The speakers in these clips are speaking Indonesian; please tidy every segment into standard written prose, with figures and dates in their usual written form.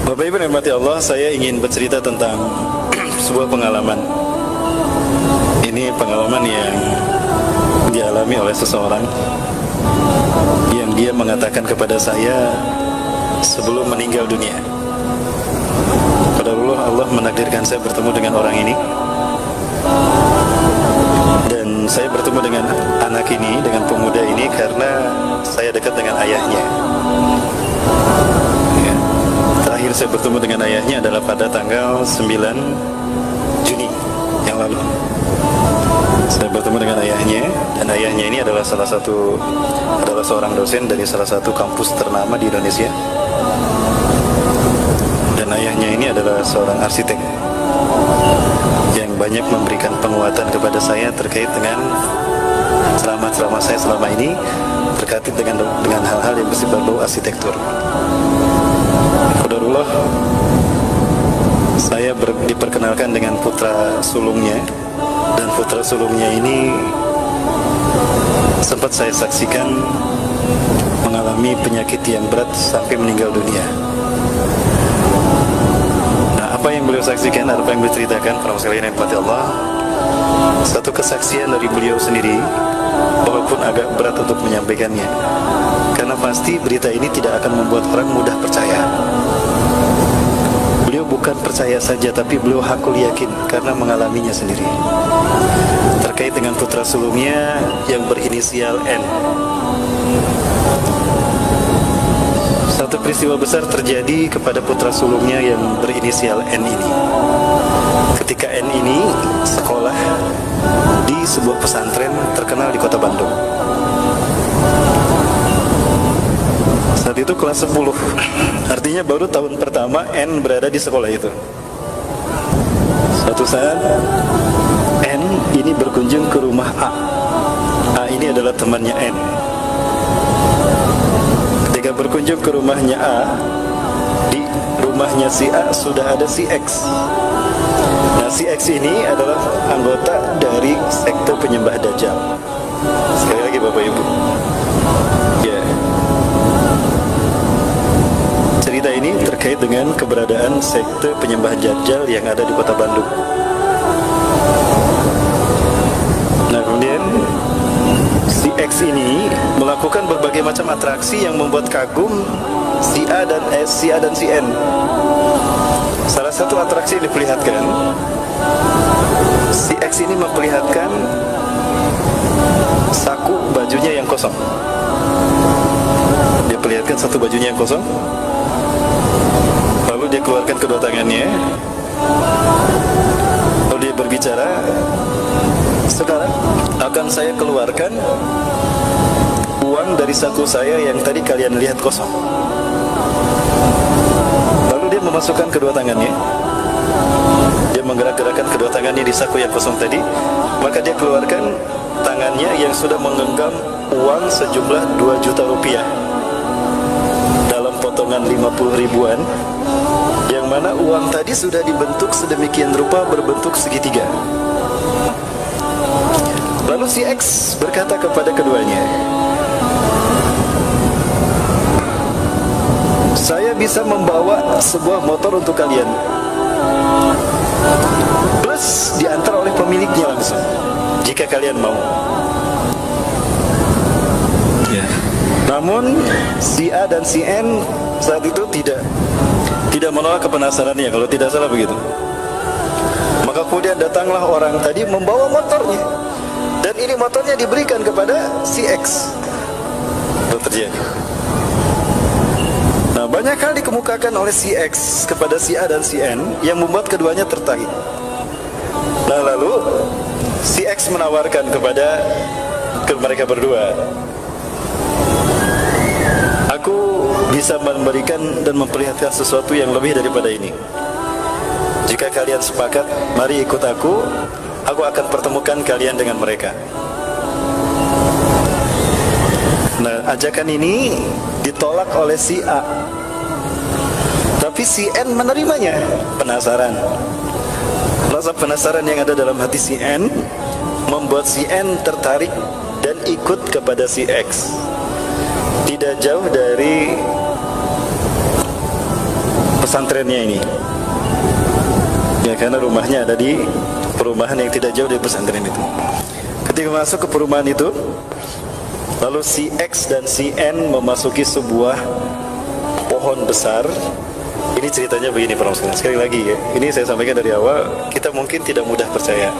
Bapak Ibu rahmati Allah, saya ingin bercerita tentang sebuah pengalaman. Ini pengalaman yang dialami oleh seseorang yang dia mengatakan kepada saya sebelum meninggal dunia. Qadarullah, Allah menakdirkan saya bertemu dengan orang ini, dan saya bertemu dengan anak ini, dengan pemuda ini karena saya dekat dengan ayahnya. Terakhir saya bertemu dengan ayahnya adalah pada tanggal 9 Juni yang lalu. Saya bertemu dengan ayahnya, dan ayahnya ini adalah seorang dosen dari salah satu kampus ternama di Indonesia. Dan ayahnya ini adalah seorang arsitek yang banyak memberikan penguatan kepada saya terkait dengan ceramah-ceramah saya selama ini terkait dengan hal-hal yang bersifat bau arsitektur. Qadarullah, saya diperkenalkan dengan putra sulungnya, dan putra sulungnya ini sempat saya saksikan mengalami penyakit yang berat sampai meninggal dunia. Nah, apa yang beliau saksikan, apa yang beliau ceritakan, para sekalian yang dirahmati Allah, satu kesaksian dari beliau sendiri, walaupun agak berat untuk menyampaikannya, karena pasti berita ini tidak akan membuat orang mudah percaya. Beliau bukan percaya saja, tapi beliau hakul yakin karena mengalaminya sendiri. Terkait dengan putra sulungnya yang berinisial N. Satu peristiwa besar terjadi kepada putra sulungnya yang berinisial N ini. Ketika N ini sekolah di sebuah pesantren terkenal di kota Bandung. Saat itu kelas 10, artinya baru tahun pertama N berada di sekolah itu. Suatu saat N ini berkunjung ke rumah A. A ini adalah temannya N. Ketika berkunjung ke rumahnya A, di rumahnya si A sudah ada si X. Nah, si X ini adalah anggota dari sekte penyembah Dajjal. Sekali lagi Bapak Ibu, ya, cerita ini terkait dengan keberadaan sekte penyembah Dajjal yang ada di kota Bandung. Nah, kemudian si X ini melakukan berbagai macam atraksi yang membuat kagum si A dan si N. Salah satu atraksi yang diperlihatkan, si X ini memperlihatkan saku bajunya yang kosong. Dia perlihatkan satu bajunya yang kosong, lalu dia keluarkan kedua tangannya, lalu dia berbicara, sekarang akan saya keluarkan uang dari saku saya yang tadi kalian lihat kosong. Lalu dia memasukkan kedua tangannya, dia menggerak-gerakkan kedua tangannya di saku yang kosong tadi, maka dia keluarkan tangannya yang sudah menggenggam uang sejumlah 2 juta rupiah dalam potongan 50 ribuan, yang mana uang tadi sudah dibentuk sedemikian rupa berbentuk segitiga. Lalu si X berkata kepada keduanya, saya bisa membawa sebuah motor untuk kalian, plus diantar oleh pemiliknya langsung, jika kalian mau. Ya. Namun si A dan si N saat itu tidak menolak kepenasarannya, kalau tidak salah begitu. Maka kemudian datanglah orang tadi membawa motornya, dan ini motornya diberikan kepada si X. Itu terjadi. Nah, banyak hal dikemukakan oleh si X kepada si A dan si N yang membuat keduanya tertarik. Nah, lalu si X menawarkan kepada mereka berdua, aku bisa memberikan dan memperlihatkan sesuatu yang lebih daripada ini. Jika kalian sepakat, mari ikut aku akan pertemukan kalian dengan mereka. Nah, ajakan ini ditolak oleh si A, tapi si N menerimanya. Penasaran. Rasa penasaran yang ada dalam hati si N membuat si N tertarik dan ikut kepada si X. Tidak jauh dari pesantrennya ini. Ya, karena rumahnya ada di perumahan yang tidak jauh dari pesantren itu. Ketika masuk ke perumahan itu, lalu si X dan si N memasuki sebuah pohon besar. Ini ceritanya begini, para muslimin. Sekali lagi ya, ini saya sampaikan dari awal, kita mungkin tidak mudah percaya.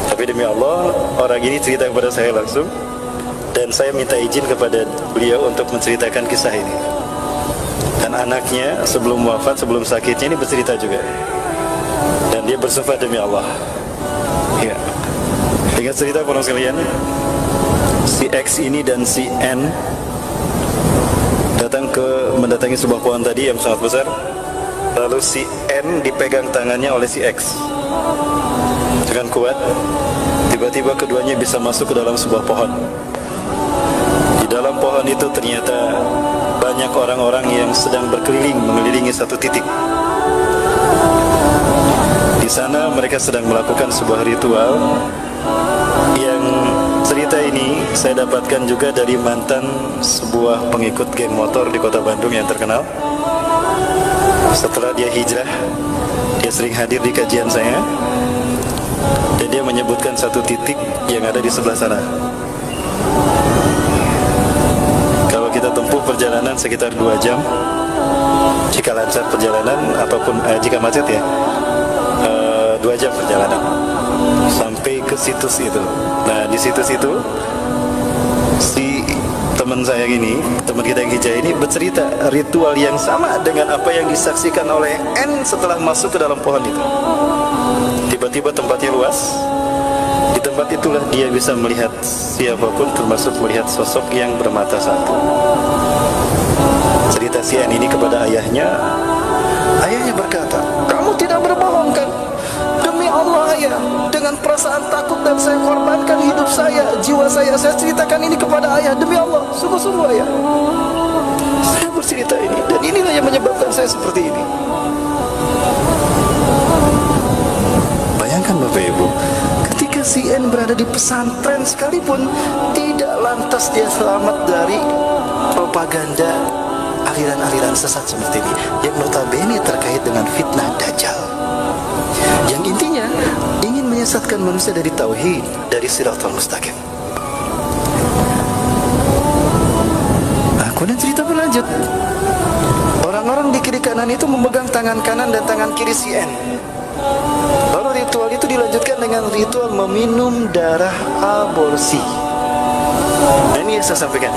Tapi demi Allah, orang ini cerita kepada saya langsung, dan saya minta izin kepada beliau untuk menceritakan kisah ini. Dan anaknya sebelum wafat, sebelum sakitnya ini bercerita juga. Dan dia bersumpah demi Allah. Ya. Ingat cerita para sekalian, si X ini dan si N mendatangi sebuah pohon tadi yang sangat besar. Lalu si N dipegang tangannya oleh si X dengan kuat. Tiba-tiba keduanya bisa masuk ke dalam sebuah pohon. Di dalam pohon itu ternyata banyak orang-orang yang sedang berkeliling mengelilingi satu titik. Di sana mereka sedang melakukan sebuah ritual yang cerita ini saya dapatkan juga dari mantan sebuah pengikut geng motor di kota Bandung yang terkenal. Setelah dia hijrah, dia sering hadir di kajian saya, dan dia menyebutkan satu titik yang ada di sebelah sana. Kalau kita tempuh perjalanan sekitar 2 jam, jika lancar perjalanan ataupun jika macet ya, 2 jam perjalanan sampai ke situs itu. Nah, di situs itu si teman saya ini, teman kita yang hijau ini bercerita ritual yang sama dengan apa yang disaksikan oleh N setelah masuk ke dalam pohon itu. Tiba-tiba tempatnya luas. Di tempat itulah dia bisa melihat siapapun, termasuk melihat sosok yang bermata satu. Cerita si N ini kepada ayahnya. Ayahnya berkata, "Kamu tidak berbohong kan? Demi Allah ayah, dengan perasaan takut dan saya korbankan hidup saya, jiwa saya ceritakan ini kepada ayah. Demi Allah, sungguh-sungguh ayah, saya bercerita ini, dan inilah yang menyebabkan saya seperti ini." Bayangkan Bapak Ibu, ketika si N berada di pesantren sekalipun, tidak lantas dia selamat dari propaganda aliran-aliran sesat seperti ini, yang notabene terkait dengan fitnah Dajjal, yang intinya ingin menyesatkan manusia dari tauhid, dari siratal mustaqim. Kemudian cerita berlanjut. Orang-orang di kiri kanan itu memegang tangan kanan dan tangan kiri si N. Lalu ritual itu dilanjutkan dengan ritual meminum darah aborsi. Dan ini yang saya sampaikan.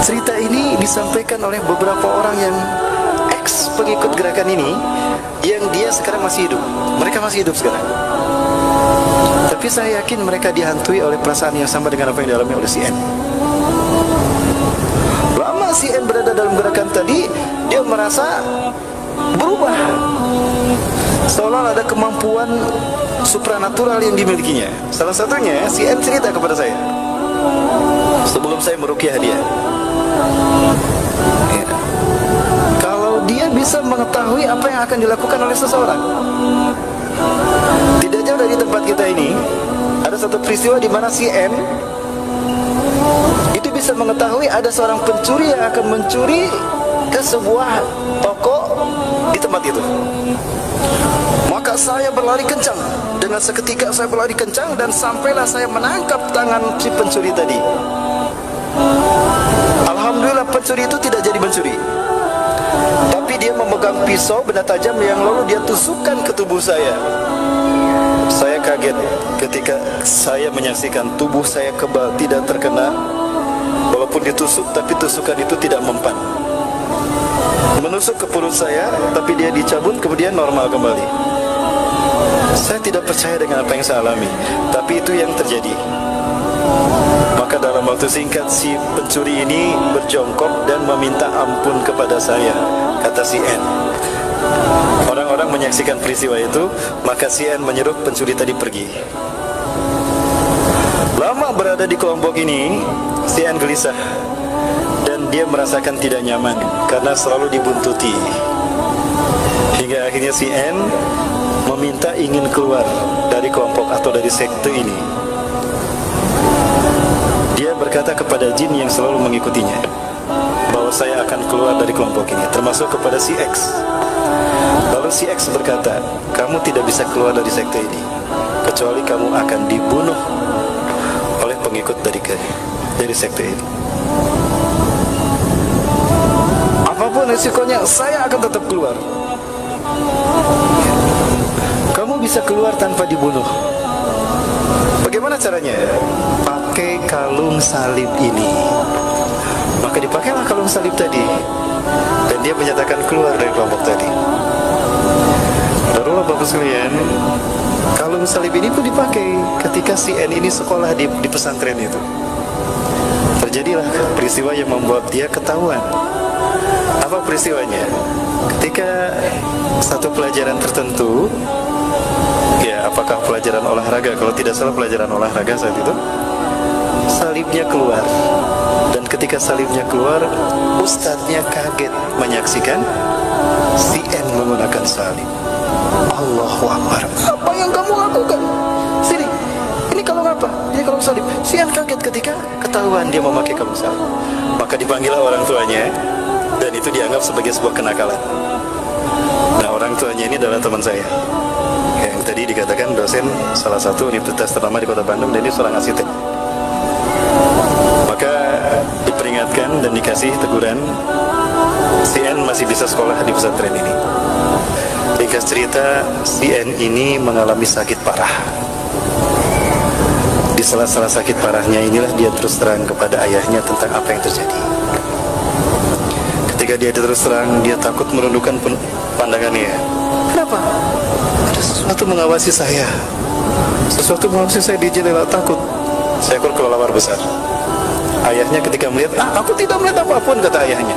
Cerita ini disampaikan oleh beberapa orang yang ex pengikut gerakan ini, yang dia sekarang masih hidup. Mereka masih hidup sekarang. Tapi saya yakin mereka dihantui oleh perasaan yang sama dengan apa yang dialami oleh si N. Lama si N berada dalam gerakan tadi, dia merasa berubah, seolah ada kemampuan supranatural yang dimilikinya. Salah satunya si N cerita kepada saya sebelum saya meruqyah dia. Ya. Kalau dia bisa mengetahui apa yang akan dilakukan oleh seseorang. Tidak jauh dari tempat kita ini ada satu peristiwa di mana si N itu bisa mengetahui ada seorang pencuri yang akan mencuri ke sebuah toko di tempat itu. Maka saya berlari kencang. Dengan seketika saya berlari kencang dan sampailah saya menangkap tangan si pencuri tadi. Alhamdulillah pencuri itu tidak jadi mencuri, tapi dia memegang pisau benda tajam yang lalu dia tusukkan ke tubuh saya. Saya kaget ketika saya menyaksikan tubuh saya kebal, tidak terkena. Walaupun ditusuk, tapi tusukan itu tidak mempan. Menusuk ke perut saya, tapi dia dicabut kemudian normal kembali. Saya tidak percaya dengan apa yang saya alami, tapi itu yang terjadi. Maka dalam waktu singkat si pencuri ini berjongkok dan meminta ampun kepada saya, kata si N. Orang-orang menyaksikan peristiwa itu, maka si N menyuruh pencuri tadi pergi. Lama berada di kelompok ini, si N gelisah dan dia merasakan tidak nyaman karena selalu dibuntuti. Hingga akhirnya si N meminta ingin keluar dari kelompok atau dari sekte ini. Dia berkata kepada jin yang selalu mengikutinya bahwa saya akan keluar dari kelompok ini, termasuk kepada si X. Lalu si X berkata, kamu tidak bisa keluar dari sekte ini kecuali kamu akan dibunuh oleh pengikut dari sekte ini. Apapun resikonya, saya akan tetap keluar. Kamu bisa keluar tanpa dibunuh. Bagaimana caranya? Pakai kalung salib ini. Maka dipakailah kalung salib tadi, dan dia menyatakan keluar dari kelompok tadi. Lalu Bapak sekalian, kalung salib ini pun dipakai ketika si N ini sekolah di pesantren itu. Terjadilah peristiwa yang membuat dia ketahuan. Apa peristiwanya? Ketika satu pelajaran tertentu, ya apakah pelajaran olahraga, kalau tidak salah pelajaran olahraga saat itu, salibnya keluar. Dan ketika salibnya keluar, ustadznya kaget menyaksikan si N menggunakan salib. Allahu Akbar. Apa yang kamu lakukan? Sini, ini kalung apa? Ini kalung salib. Si N kaget ketika ketahuan dia memakai kalung salib. Maka dipanggillah orang tuanya, dan itu dianggap sebagai sebuah kenakalan. Nah, orang tuanya ini adalah teman saya, yang tadi dikatakan dosen salah satu universitas ternama di kota Bandung, dan dia seorang arsitek. Maka diperingatkan dan dikasih teguran, si N masih bisa sekolah di pesantren ini. Ringkas cerita, si N ini mengalami sakit parah. Di sela-sela sakit parahnya inilah dia terus terang kepada ayahnya tentang apa yang terjadi. Ketika dia terus terang, dia takut merundukkan pandangannya. Kenapa? Ada sesuatu mengawasi saya. Sesuatu mengawasi saya di jendela, takut. Seekor kelelawar besar. Ayahnya ketika melihat, aku tidak melihat apapun, kata ayahnya.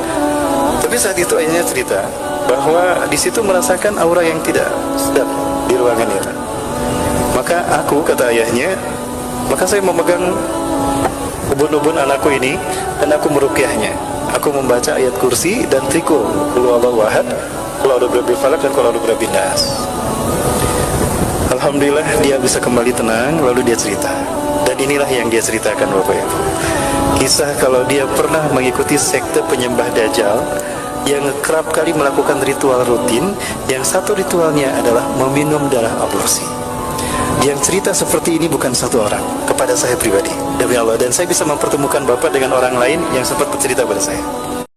Tapi saat itu ayahnya cerita bahwa di situ merasakan aura yang tidak sedap di ruangan itu. Maka aku, kata ayahnya, maka saya memegang ubun-ubun anakku ini dan aku meruqyahnya. Aku membaca ayat kursi dan trikul, qul huwallahu ahad, qul a'udzu birabbil falaq, dan qul a'udzu birabbin nas. Alhamdulillah dia bisa kembali tenang. Lalu dia cerita, dan inilah yang dia ceritakan, Bapak Ibu. Kisah kalau dia pernah mengikuti sekte penyembah Dajjal yang kerap kali melakukan ritual rutin, yang satu ritualnya adalah meminum darah aborsi. Yang cerita seperti ini bukan satu orang, kepada saya pribadi, demi Allah, dan saya bisa mempertemukan Bapak dengan orang lain yang sempat bercerita pada saya.